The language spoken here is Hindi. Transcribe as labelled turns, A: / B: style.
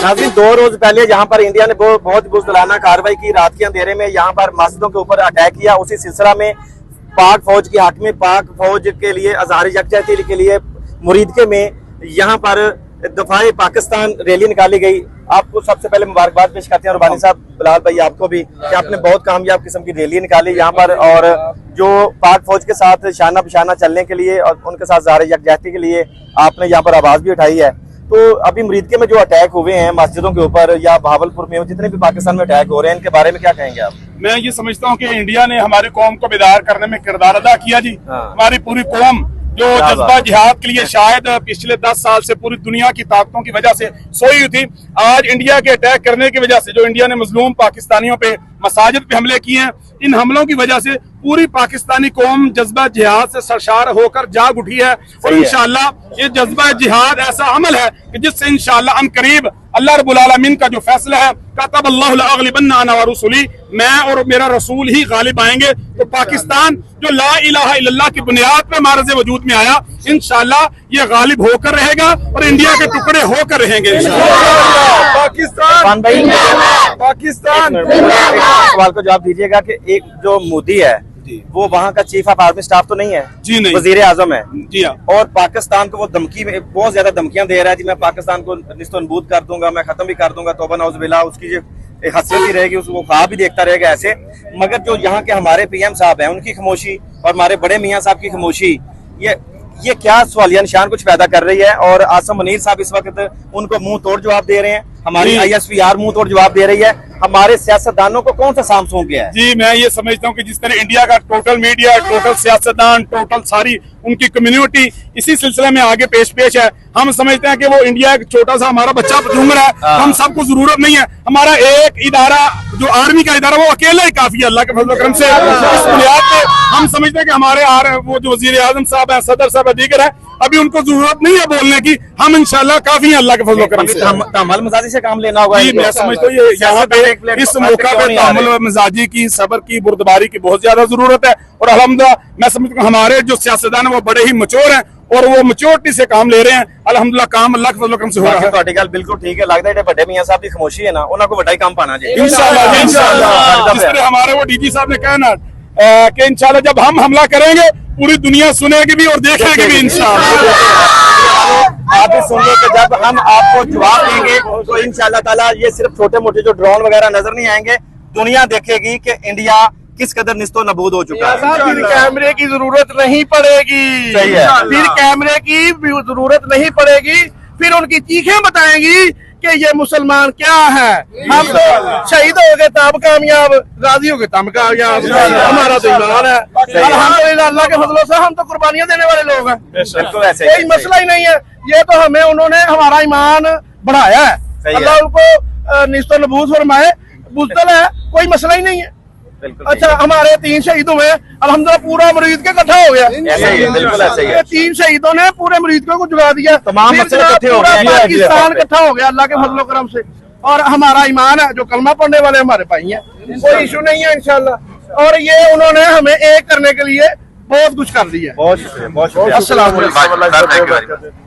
A: नाज़रीन, 2 रोज पहले यहाँ पर इंडिया ने बहुत बुज़दिलाना कार्रवाई की। रात के अंधेरे में यहाँ पर मस्जिदों के ऊपर अटैक किया। उसी सिलसिला में पाक फौज के हक में, पाक फौज के लिए, अज़हार यकजहती के लिए मुरीदके में यहाँ पर दफाए पाकिस्तान रैली निकाली गई। आपको सबसे पहले मुबारकबाद पेश करते हैं रुबानी साहब, बिलाल भाई आपको भी, कि आपने बहुत कामयाब किस्म की रैली निकाली यहाँ पर, और जो पाक फौज के साथ शाना बशाना चलने के लिए और उनके साथ अज़हार यकजहती के लिए आपने यहाँ पर आवाज भी उठाई है। तो अभी मुरीदके में जो अटैक हुए हैं मस्जिदों के ऊपर या बहावलपुर में, जितने भी पाकिस्तान में अटैक हो रहे हैं, इनके बारे में क्या कहेंगे आप?
B: मैं ये समझता हूँ कि इंडिया ने हमारी कौम को बेदार करने में किरदार अदा किया जी। हमारी पूरी कौम जो जज्बा जिहाद के लिए शायद पिछले 10 साल से पूरी दुनिया की ताकतों की वजह से सोई हुई थी, आज इंडिया के अटैक करने की वजह से, जो इंडिया ने मजलूम पाकिस्तानियों पे मसाजिद पे हमले किए हैं, इन हमलों की वजह से पूरी पाकिस्तानी कौम जज्बा जिहाद से सरशार होकर जाग उठी है। और इंशाअल्लाह ये जज्बा जिहाद ऐसा अमल है कि जिससे इंशाअल्लाह हम करीब अल्लाह रब्बुल आलमीन का जो फैसला है, कतबल्लाहु लअग़लिबन्ना अना व रसूली, मैं और मेरा रसूल ही गालिब आएंगे। तो पाकिस्तान जो ला इलाहा इल्लल्लाह की बुनियाद पे मारज़ वजूद में आया, इंशाअल्लाह ये गालिब होकर रहेगा और इंडिया के टुकड़े होकर रहेंगे इंशाअल्लाह।
A: पाकिस्तान सवाल को जवाब दीजिएगा कि एक जो मोदी है वो वहाँ का चीफ ऑफ आर्मी स्टाफ तो नहीं है
B: जी, नहीं,
A: वजीर आजम है
B: जी हाँ।
A: और पाकिस्तान को वो धमकी में बहुत ज्यादा धमकियां दे रहा है जी, मैं पाकिस्तान को निस्तनबूद कर दूंगा, मैं खत्म भी कर दूंगा, तौबा नौज़ुबिल्लाह, उसकी जो हसीयत ही रहेगी, उसको ख्वाब भी देखता रहेगा ऐसे। मगर जो यहाँ के हमारे पीएम साहब हैं उनकी खामोशी और हमारे बड़े मियाँ साहब की खामोशी, ये क्या सवालिया निशान कुछ पैदा कर रही है। और आसम मुनीर साहब इस वक्त उनको मुंह तोड़ जवाब दे रहे हैं, हमारी ISPR मुंह तोड़ जवाब दे रही है। हमारे सियासतदानों को कौन सा साम सौंप गया है?
B: जी, मैं ये समझता हूँ कि जिस तरह इंडिया का टोटल मीडिया, टोटल सियासतदान, टोटल सारी उनकी कम्युनिटी इसी सिलसिले में आगे पेश है। हम समझते हैं कि वो इंडिया एक छोटा सा हमारा बच्चा झूम रहा है, हम सबको जरूरत नहीं है। हमारा एक इदारा जो आर्मी का इदारा वो अकेला ही काफी है अल्लाह के फजल करम से। इस बुनियाद पे हम समझते हैं कि हमारे वो जो वजीर आजम साहब है, सदर साहब है, दीगर है, अभी उनको जरूरत नहीं है बोलने की, हम इंशाल्लाह काफी हैं अल्लाह के फजल करम से।
A: तहम्मुल मिजाजी से काम लेना होगा।
B: मैं समझता हूँ ये यहाँ पे इस मौका पे तहम्मुल मिजाजी की, सब्र की, बुर्दबारी की बहुत ज्यादा जरूरत है। और अल्हम्दुलिल्लाह मैं समझता हूँ हमारे जो सियासतदान है वो बड़े ही मैच्योर हैं और वो मैच्योरिटी से काम ले रहे हैं। अल्हम्दुलिल्लाह काम अल्लाह के फजल करम से हो रहा है।
A: ਤੁਹਾਡੀ ਗੱਲ बिल्कुल ठीक है, लगता है बड़े मियां साहब की खामोशी है ना, उन्होंने को बड़ा ही काम पाना चाहिए
B: इंशाल्लाह। जिस तरह हमारे वो DG साहब ने कहा ना कि इंशाल्लाह जब हम हमला करेंगे पूरी दुनिया सुनेगी भी और देखेगी भी इंशाल्लाह।
A: आप भी सुनिए कि जब हम आपको जवाब देंगे तो इंशाल्लाह ताला ये सिर्फ छोटे मोटे जो ड्रोन वगैरह नजर नहीं आएंगे, दुनिया देखेगी कि इंडिया किस कदर निस्तो नबूद हो चुका है।
C: फिर कैमरे की जरूरत नहीं पड़ेगी,
A: सही है।
C: फिर कैमरे की जरूरत नहीं पड़ेगी, फिर उनकी चीखें बताएंगी कि ये मुसलमान क्या है। हम तो शहीद हो गए तब कामयाब, गाजी हो गए तब कामयाब, हमारा तो ईमान है अल्हम्दुलिल्लाह। अल्लाह के फजलों से हम तो कुर्बानियां देने वाले लोग हैं, कोई मसला ही नहीं है। ये तो हमें उन्होंने हमारा ईमान बढ़ाया है, अल्लाह उनको निस्तो नबूद फरमाए, बुज़दिल है, कोई मसला ही नहीं है। अच्छा, हमारे 3 शहीद हुए, अल्हम्दुलिल्लाह पूरा मुरीद के इकट्ठा हो गया।
A: बिल्कुल ऐसे ही है।
C: 3 शहीदों ने पूरे मुरीद को जुगा दिया,
A: तमाम मसले इकट्ठे हो गए,
C: पाकिस्तान इकट्ठा हो गया अल्लाह के फजलो करम से। और हमारा ईमान है, जो कलमा पढ़ने वाले हमारे भाई हैं, कोई इशू नहीं है इंशाल्लाह। और ये उन्होंने हमें एक करने के लिए बहुत कुछ कर दिया।
A: बहुत शुक्रिया, बहुत शुक्रिया।
C: अस्सलाम वालेकुम।